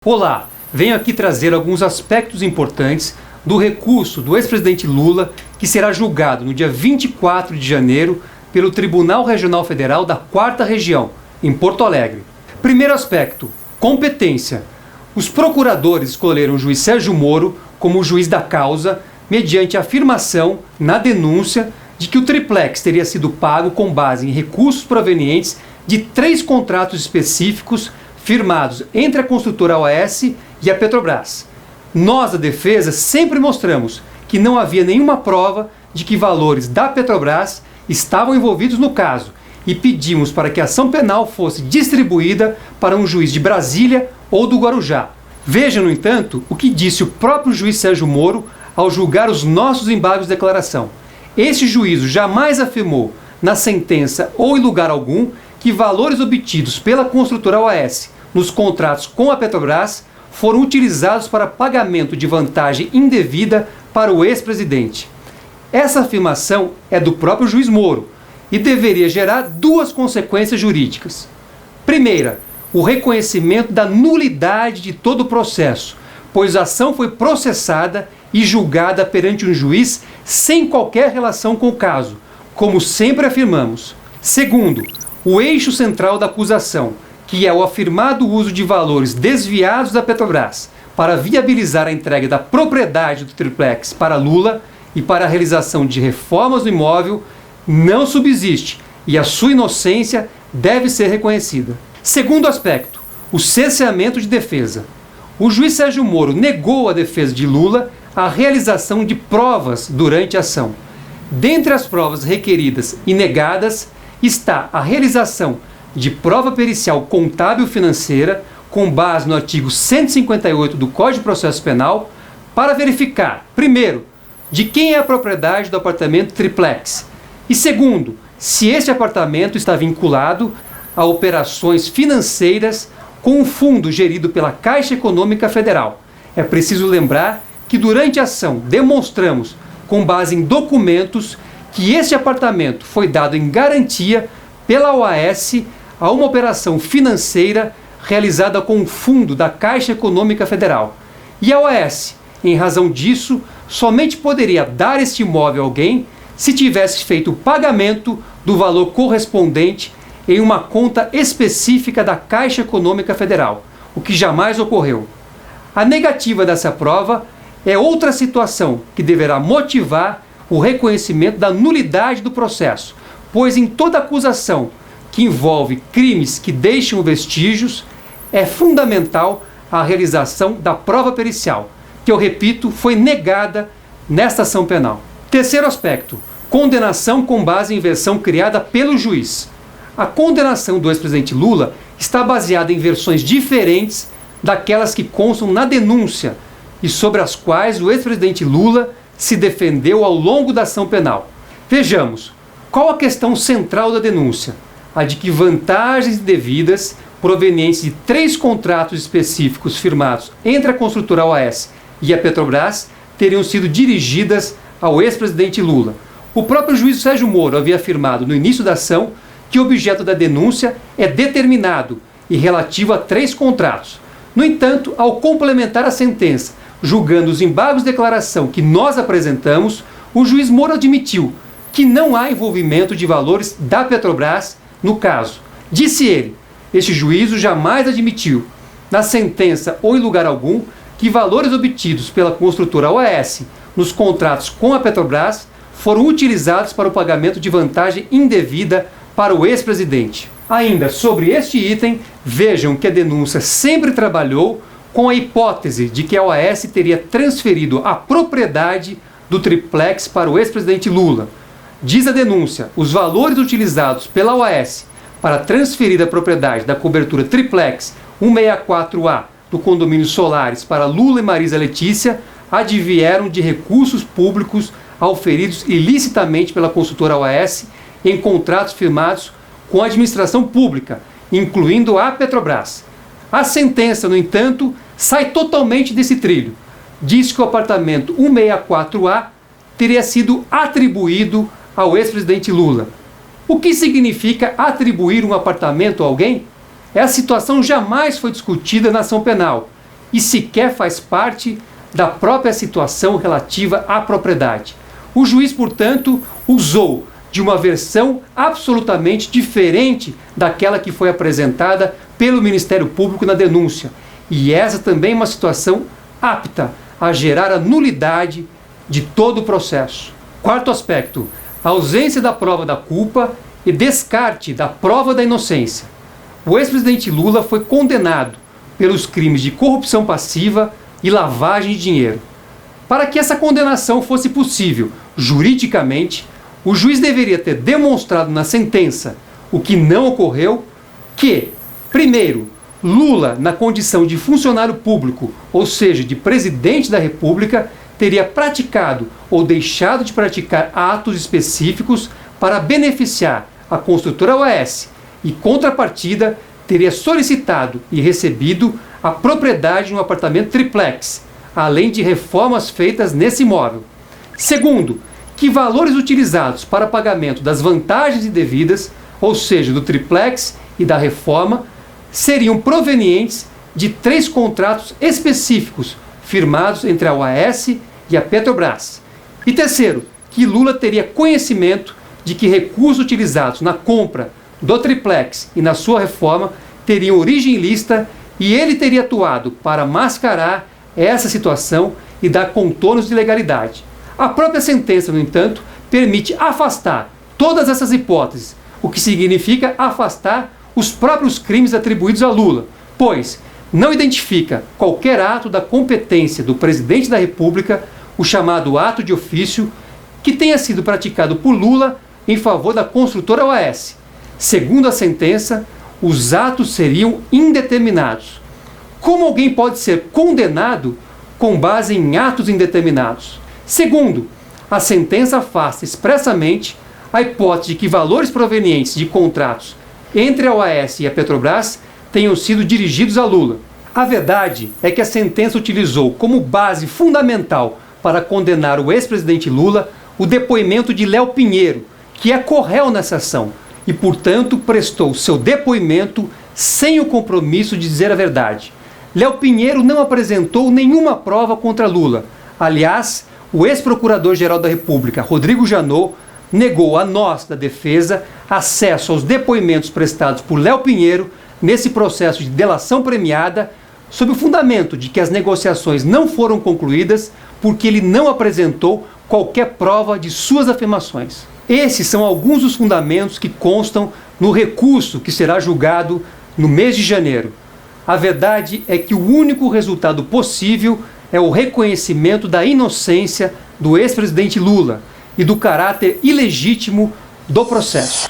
Olá, venho aqui trazer alguns aspectos importantes do recurso do ex-presidente Lula, que será julgado no dia 24 de janeiro pelo Tribunal Regional Federal da 4ª Região, em Porto Alegre. Primeiro aspecto, competência. Os procuradores escolheram o juiz Sérgio Moro como juiz da causa, mediante a afirmação, na denúncia, de que o triplex teria sido pago com base em recursos provenientes de 3 contratos específicos firmados entre a construtora OAS e a Petrobras. Nós, da defesa, sempre mostramos que não havia nenhuma prova de que valores da Petrobras estavam envolvidos no caso e pedimos para que a ação penal fosse distribuída para um juiz de Brasília ou do Guarujá. Veja, no entanto, o que disse o próprio juiz Sérgio Moro ao julgar os nossos embargos de declaração. Este juízo jamais afirmou, na sentença ou em lugar algum, que valores obtidos pela construtora OAS nos contratos com a Petrobras foram utilizados para pagamento de vantagem indevida para o ex-presidente. Essa afirmação é do próprio juiz Moro e deveria gerar 2 consequências jurídicas. Primeira, o reconhecimento da nulidade de todo o processo, pois a ação foi processada e julgada perante um juiz sem qualquer relação com o caso, como sempre afirmamos. Segundo, o eixo central da acusação, que é o afirmado uso de valores desviados da Petrobras para viabilizar a entrega da propriedade do triplex para Lula e para a realização de reformas no imóvel, não subsiste e a sua inocência deve ser reconhecida. Segundo aspecto, o cerceamento de defesa. O juiz Sérgio Moro negou à defesa de Lula a realização de provas durante a ação. Dentre as provas requeridas e negadas está a realização de prova pericial contábil financeira com base no artigo 158 do Código de Processo Penal para verificar, primeiro, de quem é a propriedade do apartamento triplex e segundo, se este apartamento está vinculado a operações financeiras com um fundo gerido pela Caixa Econômica Federal. É preciso lembrar que durante a ação demonstramos, com base em documentos, que este apartamento foi dado em garantia pela OAS a uma operação financeira realizada com um fundo da Caixa Econômica Federal. E a OAS, em razão disso, somente poderia dar este imóvel a alguém se tivesse feito o pagamento do valor correspondente em uma conta específica da Caixa Econômica Federal, o que jamais ocorreu. A negativa dessa prova é outra situação que deverá motivar o reconhecimento da nulidade do processo, pois em toda acusação que envolve crimes que deixam vestígios, é fundamental a realização da prova pericial, que eu repito, foi negada nesta ação penal. Terceiro aspecto, condenação com base em versão criada pelo juiz. A condenação do ex-presidente Lula está baseada em versões diferentes daquelas que constam na denúncia e sobre as quais o ex-presidente Lula se defendeu ao longo da ação penal. Vejamos, qual a questão central da denúncia? A de que vantagens indevidas provenientes de 3 contratos específicos firmados entre a construtora OAS e a Petrobras teriam sido dirigidas ao ex-presidente Lula. O próprio juiz Sérgio Moro havia afirmado no início da ação que o objeto da denúncia é determinado e relativo a 3 contratos. No entanto, ao complementar a sentença, julgando os embargos de declaração que nós apresentamos, o juiz Moro admitiu que não há envolvimento de valores da Petrobras no caso. Disse ele, este juízo jamais admitiu, na sentença ou em lugar algum, que valores obtidos pela construtora OAS nos contratos com a Petrobras foram utilizados para o pagamento de vantagem indevida para o ex-presidente. Ainda sobre este item, vejam que a denúncia sempre trabalhou com a hipótese de que a OAS teria transferido a propriedade do triplex para o ex-presidente Lula. Diz a denúncia, os valores utilizados pela OAS para transferir a propriedade da cobertura triplex 164A do condomínio Solares para Lula e Marisa Letícia advieram de recursos públicos auferidos ilicitamente pela consultora OAS em contratos firmados com a administração pública, incluindo a Petrobras. A sentença, no entanto, sai totalmente desse trilho. Diz que o apartamento 164A teria sido atribuído ao ex-presidente Lula. O que significa atribuir um apartamento a alguém? Essa situação jamais foi discutida na ação penal e sequer faz parte da própria situação relativa à propriedade. O juiz, portanto, usou de uma versão absolutamente diferente daquela que foi apresentada pelo Ministério Público na denúncia. E essa também é uma situação apta a gerar a nulidade de todo o processo. Quarto aspecto, a ausência da prova da culpa e descarte da prova da inocência. O ex-presidente Lula foi condenado pelos crimes de corrupção passiva e lavagem de dinheiro. Para que essa condenação fosse possível juridicamente, o juiz deveria ter demonstrado na sentença, o que não ocorreu, que, primeiro, Lula, na condição de funcionário público, ou seja, de presidente da República, teria praticado ou deixado de praticar atos específicos para beneficiar a construtora OAS e, contrapartida, teria solicitado e recebido a propriedade de um apartamento triplex, além de reformas feitas nesse imóvel. Segundo, que valores utilizados para pagamento das vantagens indevidas, ou seja, do triplex e da reforma, seriam provenientes de 3 contratos específicos firmados entre a OAS e a Petrobras. E terceiro, que Lula teria conhecimento de que recursos utilizados na compra do triplex e na sua reforma teriam origem ilícita e ele teria atuado para mascarar essa situação e dar contornos de legalidade. A própria sentença, no entanto, permite afastar todas essas hipóteses, o que significa afastar os próprios crimes atribuídos a Lula, pois não identifica qualquer ato da competência do presidente da República, o chamado ato de ofício, que tenha sido praticado por Lula em favor da construtora OAS. Segundo a sentença, os atos seriam indeterminados. Como alguém pode ser condenado com base em atos indeterminados? Segundo, a sentença afasta expressamente a hipótese de que valores provenientes de contratos entre a OAS e a Petrobras tenham sido dirigidos a Lula. A verdade é que a sentença utilizou como base fundamental para condenar o ex-presidente Lula o depoimento de Léo Pinheiro, que é corréu nessa ação, e, portanto, prestou seu depoimento sem o compromisso de dizer a verdade. Léo Pinheiro não apresentou nenhuma prova contra Lula. Aliás, o ex-procurador-geral da República, Rodrigo Janot, negou a nós, da defesa, acesso aos depoimentos prestados por Léo Pinheiro nesse processo de delação premiada, sob o fundamento de que as negociações não foram concluídas porque ele não apresentou qualquer prova de suas afirmações. Esses são alguns dos fundamentos que constam no recurso que será julgado no mês de janeiro. A verdade é que o único resultado possível é o reconhecimento da inocência do ex-presidente Lula e do caráter ilegítimo do processo.